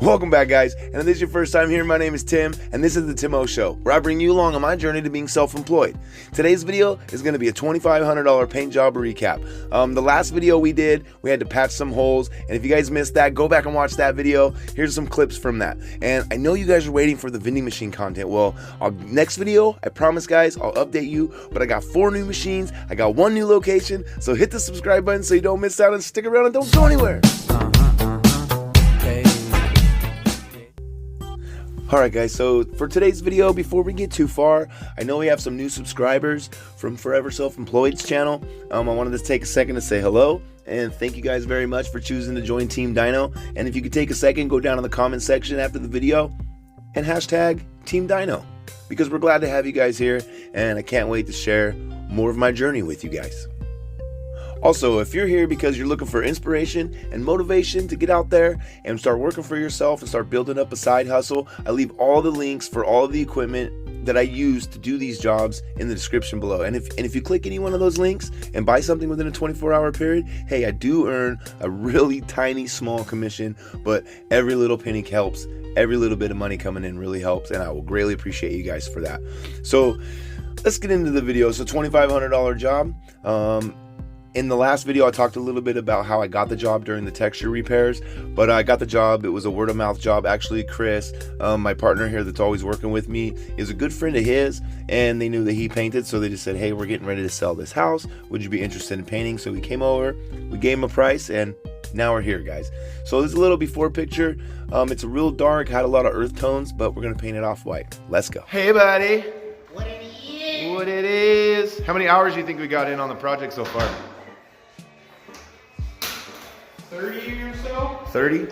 Welcome back, guys, and if this is your first time here, my name is Tim, and this is the Tim O Show, where I bring you along on my journey to being self-employed. Today's video is going to be a $2,500 paint job recap. The last video we did, we had to patch some holes, and if you guys missed that, go back and watch that video. Here's some clips from that. And I know you guys are waiting for the vending machine content. Well, next video, I promise, guys, I'll update you, but I got 4 new machines, I got 1 new location, so hit the subscribe button so you don't miss out, and stick around and don't go anywhere. Alright guys, so for today's video, before we get too far, I know we have some new subscribers from Forever Self-Employed's channel. I wanted to take a second to say hello, and thank you guys very much for choosing to join Team Dino. And if you could take a second, go down in the comment section after the video and hashtag Team Dino, because we're glad to have you guys here, and I can't wait to share more of my journey with you guys. Also, if you're here because you're looking for inspiration and motivation to get out there and start working for yourself and start building up a side hustle, I leave all the links for all of the equipment that I use to do these jobs in the description below. And if you click any one of those links and buy something within a 24-hour period, hey, I do earn a really tiny, small commission, but every little penny helps. Every little bit of money coming in really helps, and I will greatly appreciate you guys for that. So let's get into the video. So $2,500 job. In the last video, I talked a little bit about how I got the job during the texture repairs, but I got the job. It was a word-of-mouth job. Actually, Chris, my partner here that's always working with me, is a good friend of his, and they knew that he painted, so they just said, hey, we're getting ready to sell this house. Would you be interested in painting? So we came over, we gave him a price, and now we're here, guys. So this is a little before picture. It's a real dark, had a lot of earth tones, but we're going to paint it off white. Let's go. Hey, buddy. What it is? What it is. How many hours do you think we got in on the project so far? 30 or so? 30?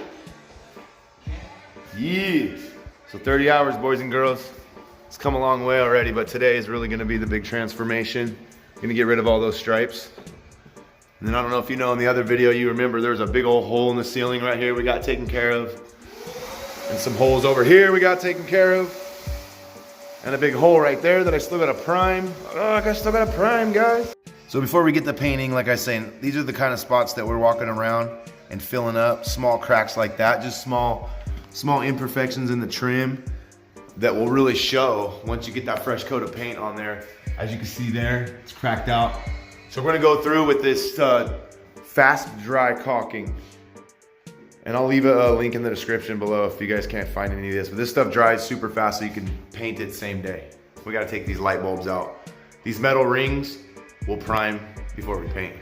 Yes. So 30 hours, boys and girls. It's come a long way already, but today is really going to be the big transformation. Going to get rid of all those stripes. And then I don't know if you know, in the other video, you remember there was a big old hole in the ceiling right here we got taken care of. And some holes over here we got taken care of. And a big hole right there that I still got to prime. Oh, I still got to prime, guys. So before we get the painting, like I was saying, these are the kind of spots that we're walking around and filling up, small cracks like that, just small imperfections in the trim that will really show once you get that fresh coat of paint on there. As you can see there, it's cracked out. So we're gonna go through with this fast dry caulking. And I'll leave a link in the description below if you guys can't find any of this. But this stuff dries super fast so you can paint it same day. We gotta take these light bulbs out. These metal rings, we'll prime before we paint.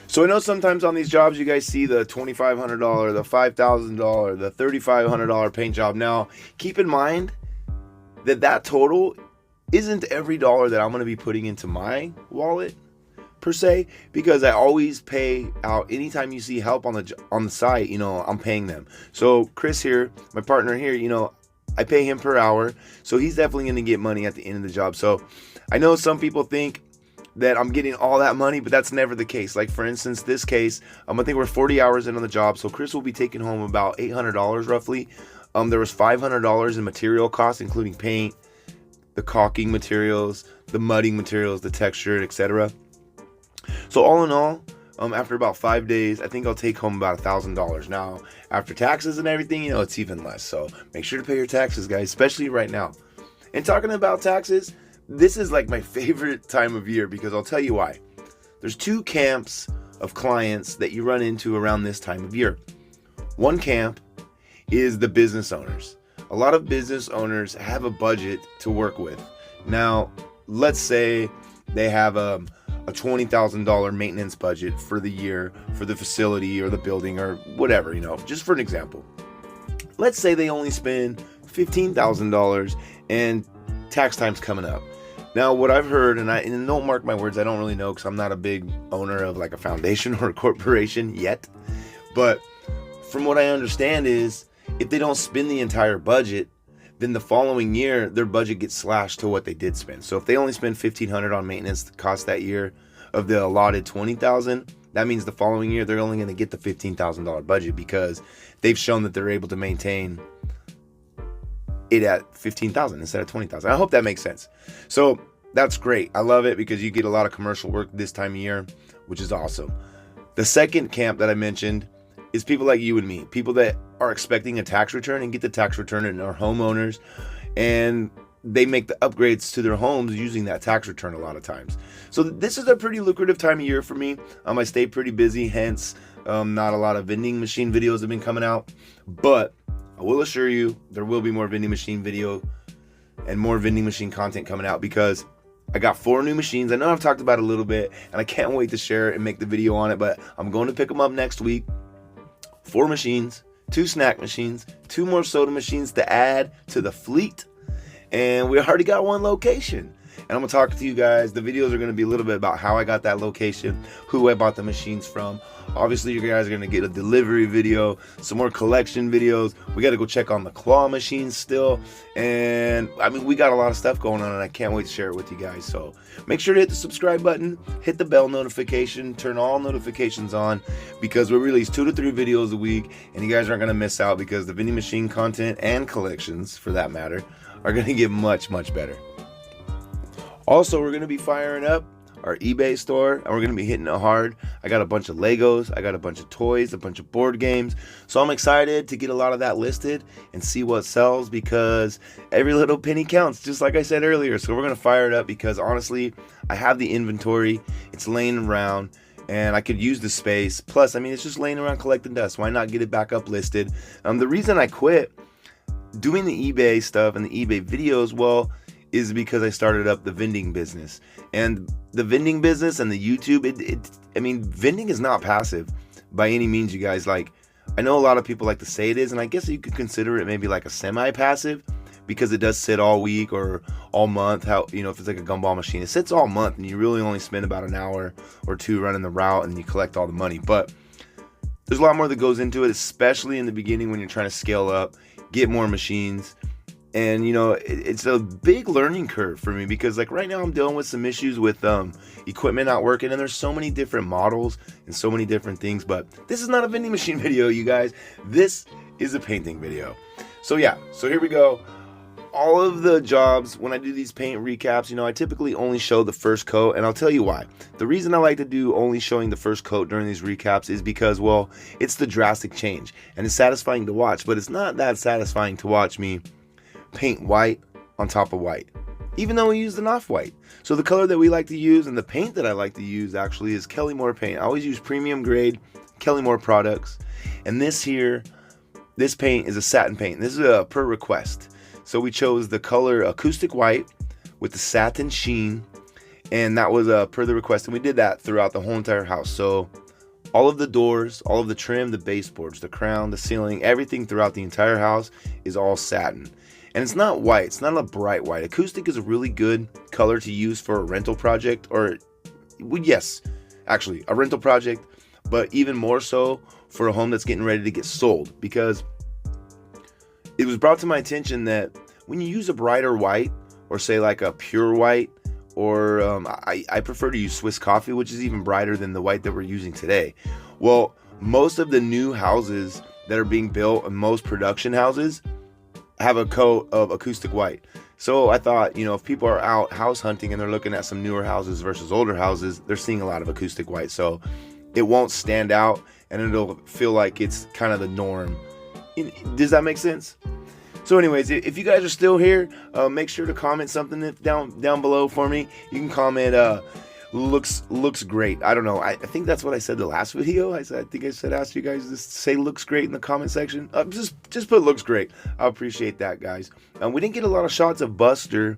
So I know sometimes on these jobs you guys see the $2,500, the $5,000, the $3,500 paint job. Now, keep in mind that that total isn't every dollar that I'm going to be putting into my wallet per se, because I always pay out anytime you see help on the site. You know, I'm paying them. So Chris here, my partner here, you know, I pay him per hour, so he's definitely going to get money at the end of the job. So I know some people think that I'm getting all that money, but that's never the case. Like for instance, this case, I think we're 40 hours in on the job, so Chris will be taking home about $800 roughly. There was $500 in material costs, including paint, the caulking materials, the mudding materials, the texture, etc. So all in all, after about 5 days, I think I'll take home about $1,000. Now, after taxes and everything, you know, it's even less. So make sure to pay your taxes, guys, especially right now. And talking about taxes, this is like my favorite time of year, because I'll tell you why. There's 2 camps of clients that you run into around this time of year. One camp is the business owners. A lot of business owners have a budget to work with. Now, let's say they have a $20,000 maintenance budget for the year for the facility or the building or whatever, you know, just for an example. Let's say they only spend $15,000 and tax time's coming up. Now, what I've heard, and don't mark my words, I don't really know because I'm not a big owner of like a foundation or a corporation yet. But from what I understand is, if they don't spend the entire budget, then the following year, their budget gets slashed to what they did spend. So if they only spend $1,500 on maintenance cost that year of the allotted $20,000, that means the following year, they're only going to get the $15,000 budget because they've shown that they're able to maintain it at $15,000 instead of $20,000. I hope that makes sense. So that's great. I love it because you get a lot of commercial work this time of year, which is awesome. The second camp that I mentioned is people like you and me, people that are expecting a tax return and get the tax return and are homeowners, and they make the upgrades to their homes using that tax return a lot of times. So this is a pretty lucrative time of year for me. I stay pretty busy, hence not a lot of vending machine videos have been coming out, but I will assure you there will be more vending machine video and more vending machine content coming out, because I got 4 new machines. I know I've talked about it a little bit, and I can't wait to share it and make the video on it, but I'm going to pick them up next week. 4 machines, 2 snack machines, 2 more soda machines to add to the fleet, and we already got 1 location. And I'm going to talk to you guys. The videos are going to be a little bit about how I got that location, who I bought the machines from. Obviously, you guys are going to get a delivery video, some more collection videos. We got to go check on the claw machines still. And I mean, we got a lot of stuff going on, and I can't wait to share it with you guys. So make sure to hit the subscribe button, hit the bell notification, turn all notifications on, because we release 2 to 3 videos a week, and you guys aren't going to miss out, because the vending machine content and collections, for that matter, are going to get much, much better. Also, we're going to be firing up our eBay store, and we're going to be hitting it hard. I got a bunch of Legos, I got a bunch of toys, a bunch of board games. So I'm excited to get a lot of that listed and see what sells, because every little penny counts, just like I said earlier. So we're going to fire it up, because honestly, I have the inventory. It's laying around, and I could use the space. Plus, I mean, it's just laying around collecting dust. Why not get it back up listed? The reason I quit doing the eBay stuff and the eBay videos, well, is because I started up the vending business. And the vending business and the YouTube, I mean, vending is not passive by any means, you guys. Like, I know a lot of people like to say it is, and I guess you could consider it maybe like a semi-passive, because it does sit all week or all month. How, you know, if it's like a gumball machine, it sits all month, and you really only spend about an hour or 2 running the route, and you collect all the money. But there's a lot more that goes into it, especially in the beginning when you're trying to scale up, get more machines. And, you know, it's a big learning curve for me, because like right now I'm dealing with some issues with equipment not working, and there's so many different models and so many different things. But this is not a vending machine video, you guys. This is a painting video. So yeah, so here we go. All of the jobs, when I do these paint recaps, you know, I typically only show the first coat, and I'll tell you why. The reason I like to do only showing the first coat during these recaps is because, well, it's the drastic change, and it's satisfying to watch, but it's not that satisfying to watch me paint white on top of white, even though we used an off-white. So the color that we like to use, and the paint that I like to use, actually is Kelly-Moore paint. I always use premium grade Kelly-Moore products, and this paint is a satin paint. This is a per request. So we chose the color acoustic white with the satin sheen, and that was per the request, and we did that throughout the whole entire house. So all of the doors, all of the trim, the baseboards, the crown, the ceiling, everything throughout the entire house is all satin. And it's not white, it's not a bright white. Acoustic is a really good color to use for a rental project, or, well, yes, actually, a rental project, but even more so for a home that's getting ready to get sold, because it was brought to my attention that when you use a brighter white, or say like a pure white, or I prefer to use Swiss coffee, which is even brighter than the white that we're using today. Well, most of the new houses that are being built, and most production houses, have a coat of acoustic white. So I thought, you know, if people are out house hunting and they're looking at some newer houses versus older houses, they're seeing a lot of acoustic white. So it won't stand out, and it'll feel like it's kind of the norm. Does that make sense? So anyways, if you guys are still here, make sure to comment something down below for me. You can comment looks great. I don't know. I think that's what I said the last video. I think I said ask you guys to say looks great in the comment section. Just put looks great. I appreciate that, guys. We didn't get a lot of shots of Buster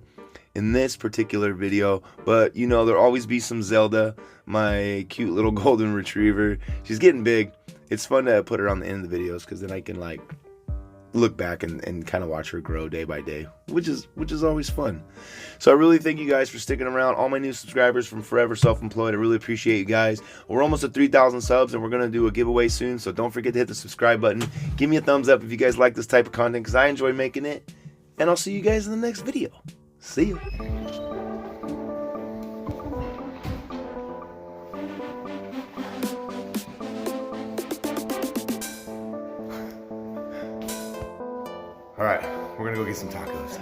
in this particular video, but you know, there'll always be some Zelda, my cute little golden retriever. She's getting big. It's fun to put her on the end of the videos, because then I can like look back and kind of watch her grow day by day, which is always fun. So I really thank you guys for sticking around. All my new subscribers from Forever Self-Employed, I really appreciate you guys. We're almost at 3,000 subs, and we're gonna do a giveaway soon, so don't forget to hit the subscribe button. Give me a thumbs up if you guys like this type of content, because I enjoy making it, and I'll see you guys in the next video. See you. All right, we're gonna go get some tacos.